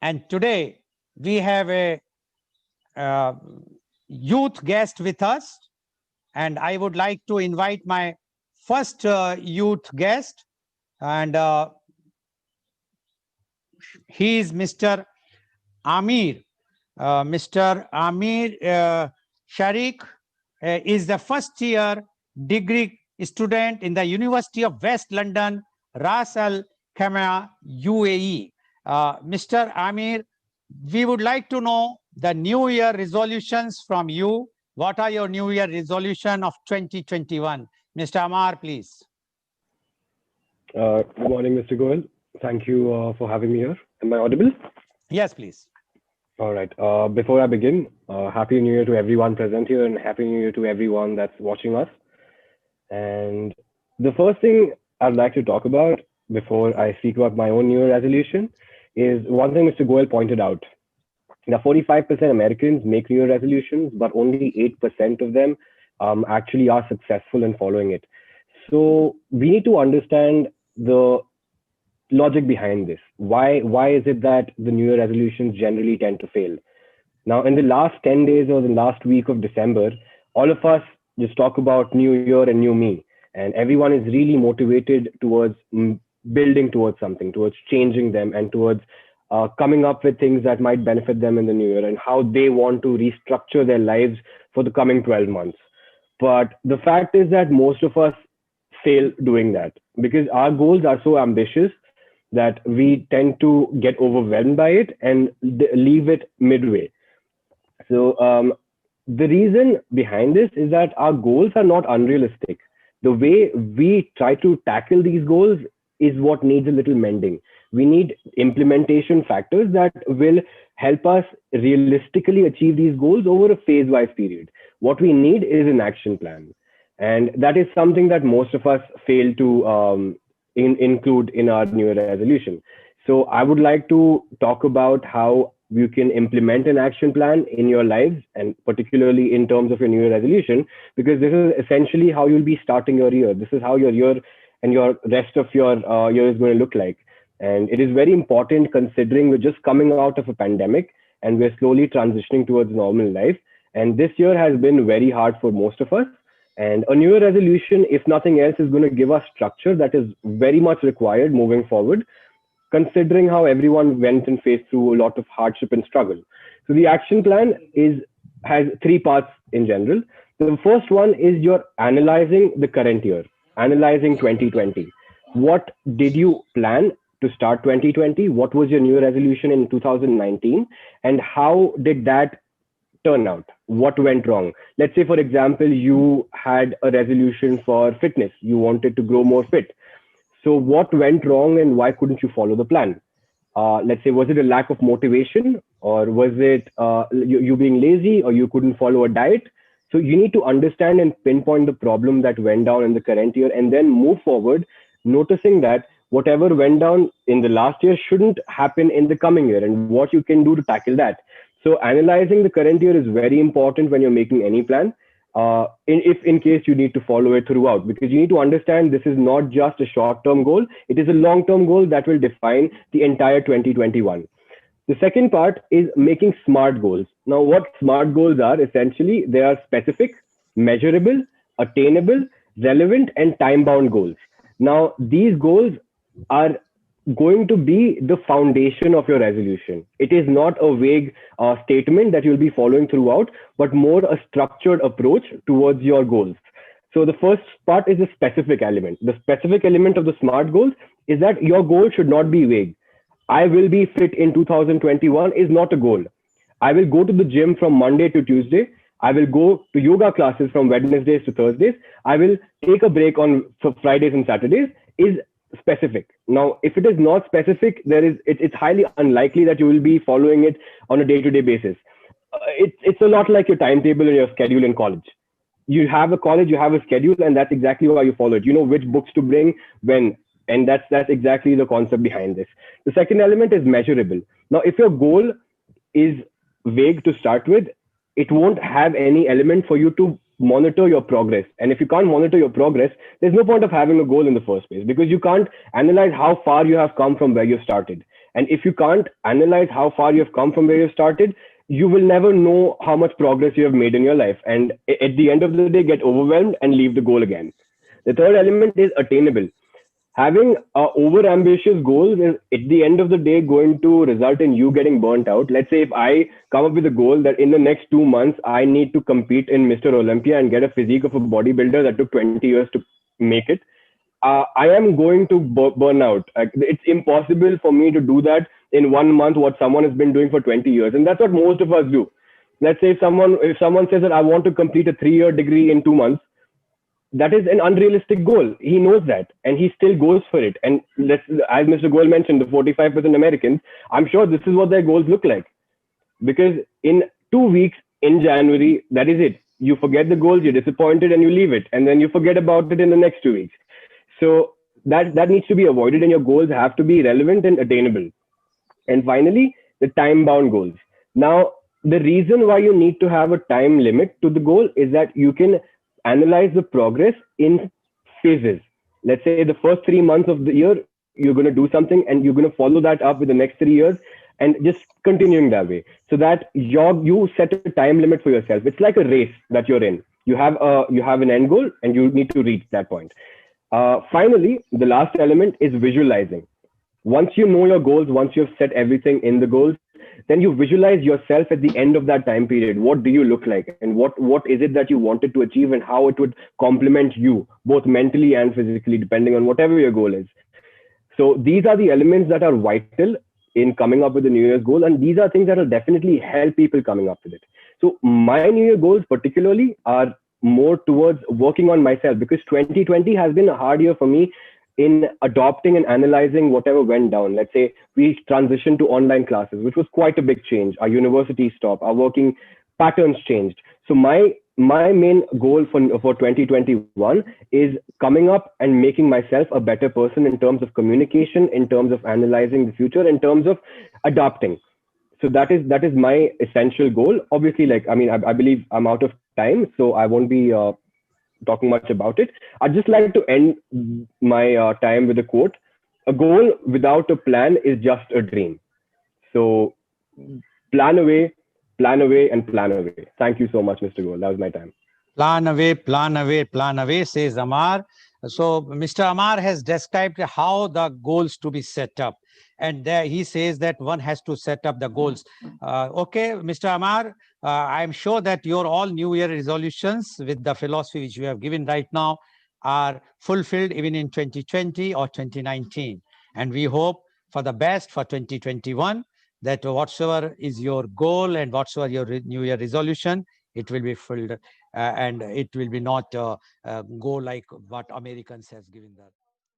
And today we have a youth guest with us. And I would like to invite my first youth guest. And he is Mr. Amir. Mr. Amir Sharik is the first year degree student in the University of West London, Ras Al Khaimah, UAE. Mr. Amir, we would like to know the New Year resolutions from you. What are your New Year resolution of 2021? Mr. Amar, please. Good morning, Mr. Goel. Thank you for having me here. Am I audible? Yes, please. All right. Before I begin, Happy New Year to everyone present here and Happy New Year to everyone that's watching us. And the first thing I'd like to talk about before I speak about my own New Year resolution is one thing Mr. Goel pointed out. Now, 45% Americans make New Year resolutions, but only 8% of them actually are successful in following it. So we need to understand the logic behind this. Why is it that the New Year resolutions generally tend to fail? Now, in the last 10 days or the last week of December, all of us just talk about New Year and new me. And everyone is really motivated towards building towards something, towards changing them, and towards coming up with things that might benefit them in the new year and how they want to restructure their lives for the coming 12 months. But the fact is that most of us fail doing that because our goals are so ambitious that we tend to get overwhelmed by it and leave it midway. So the reason behind this is that our goals are not unrealistic. The way we try to tackle these goals is what needs a little mending. We need implementation factors that will help us realistically achieve these goals over a phase-wise period. What we need is an action plan. And that is something that most of us fail to include in our New Year resolution. So I would like to talk about how you can implement an action plan in your lives, and particularly in terms of your New Year resolution, because this is essentially how you'll be starting your year. This is how your year and your rest of your year is going to look like. And it is very important considering we're just coming out of a pandemic and we're slowly transitioning towards normal life. And this year has been very hard for most of us. And a New Year resolution, if nothing else, is going to give us structure that is very much required moving forward, considering how everyone went and faced through a lot of hardship and struggle. So the action plan has three parts in general. The first one is you're analyzing the current year, analyzing 2020. What did you plan to start 2020? What was your New Year resolution in 2019? And how did that turn out? What went wrong? Let's say, for example, you had a resolution for fitness. You wanted to grow more fit. So what went wrong and why couldn't you follow the plan? Let's say, was it a lack of motivation, or was it you being lazy, or you couldn't follow a diet? So you need to understand and pinpoint the problem that went down in the current year and then move forward, noticing that whatever went down in the last year shouldn't happen in the coming year and what you can do to tackle that. So analyzing the current year is very important when you're making any plan, in case you need to follow it throughout, because you need to understand this is not just a short-term goal. It is a long-term goal that will define the entire 2021. The second part is making SMART goals. Now, what SMART goals are, essentially, they are specific, measurable, attainable, relevant, and time-bound goals. Now, these goals are going to be the foundation of your resolution. It is not a vague statement that you'll be following throughout, but more a structured approach towards your goals. So the first part is the specific element. The specific element of the SMART goals is that your goal should not be vague. I will be fit in 2021 is not a goal. I will go to the gym from Monday to Tuesday. I will go to yoga classes from Wednesdays to Thursdays. I will take a break on Fridays and Saturdays is specific. Now, if it is not specific, it's highly unlikely that you will be following it on a day-to-day basis. It's a lot like your timetable and your schedule in college. You have a college, you have a schedule, and that's exactly why you follow it. You know which books to bring when, and that's exactly the concept behind this. The second element is measurable. Now, if your goal is vague to start with, it won't have any element for you to monitor your progress. And if you can't monitor your progress, there's no point of having a goal in the first place, because you can't analyze how far you have come from where you started. And if you can't analyze how far you have come from where you started, you will never know how much progress you have made in your life. And at the end of the day, get overwhelmed and leave the goal again. The third element is attainable. Having over ambitious goals is at the end of the day going to result in you getting burnt out. Let's say if I come up with a goal that in the next 2 months I need to compete in Mr. Olympia and get a physique of a bodybuilder that took 20 years to make it, I am going to burn out. It's impossible for me to do that in 1 month what someone has been doing for 20 years. And that's what most of us do. Let's say if someone says that I want to complete a 3-year degree in 2 months, that is an unrealistic goal. He knows that, and he still goes for it. And as Mr. Goel mentioned, the 45% Americans, I'm sure this is what their goals look like. Because in 2 weeks in January, that is it. You forget the goals, you're disappointed, and you leave it, and then you forget about it in the next 2 weeks. So that needs to be avoided, and your goals have to be relevant and attainable. And finally, the time-bound goals. Now, the reason why you need to have a time limit to the goal is that you can analyze the progress in phases. Let's say the first 3 months of the year, you're going to do something and you're going to follow that up with the next 3 years and just continuing that way, so that you set a time limit for yourself. It's like a race that you're in. You have an end goal and you need to reach that point. Finally, the last element is visualizing. Once you know your goals, once you've set everything in the goals, then you visualize yourself at the end of that time period. What do you look like, and what is it that you wanted to achieve, and how it would complement you both mentally and physically, depending on whatever your goal is. So these are the elements that are vital in coming up with a New Year's goal, and these are things that will definitely help people coming up with it. So my New Year goals particularly are more towards working on myself, because 2020 has been a hard year for me in adopting and analyzing whatever went down. Let's say we transitioned to online classes, which was quite a big change. Our university stopped, our working patterns changed. So my main goal for 2021 is coming up and making myself a better person in terms of communication, in terms of analyzing the future, in terms of adapting. So that is my essential goal. Obviously, I believe I'm out of time, so I won't be talking much about it. I'd just like to end my time with a quote: "A goal without a plan is just a dream." So plan away, plan away, and plan away. Thank you so much, Mr. Goel. That was my time. Plan away, plan away, plan away, says Amar. So Mr. Amar has described how the goals to be set up. And there he says that one has to set up the goals. Okay, Mr. Amar, I'm sure that your all New Year resolutions with the philosophy which you have given right now are fulfilled even in 2020 or 2019. And we hope for the best for 2021, that whatsoever is your goal and whatsoever your New Year resolution, it will be filled and it will be not go like what Americans has given that.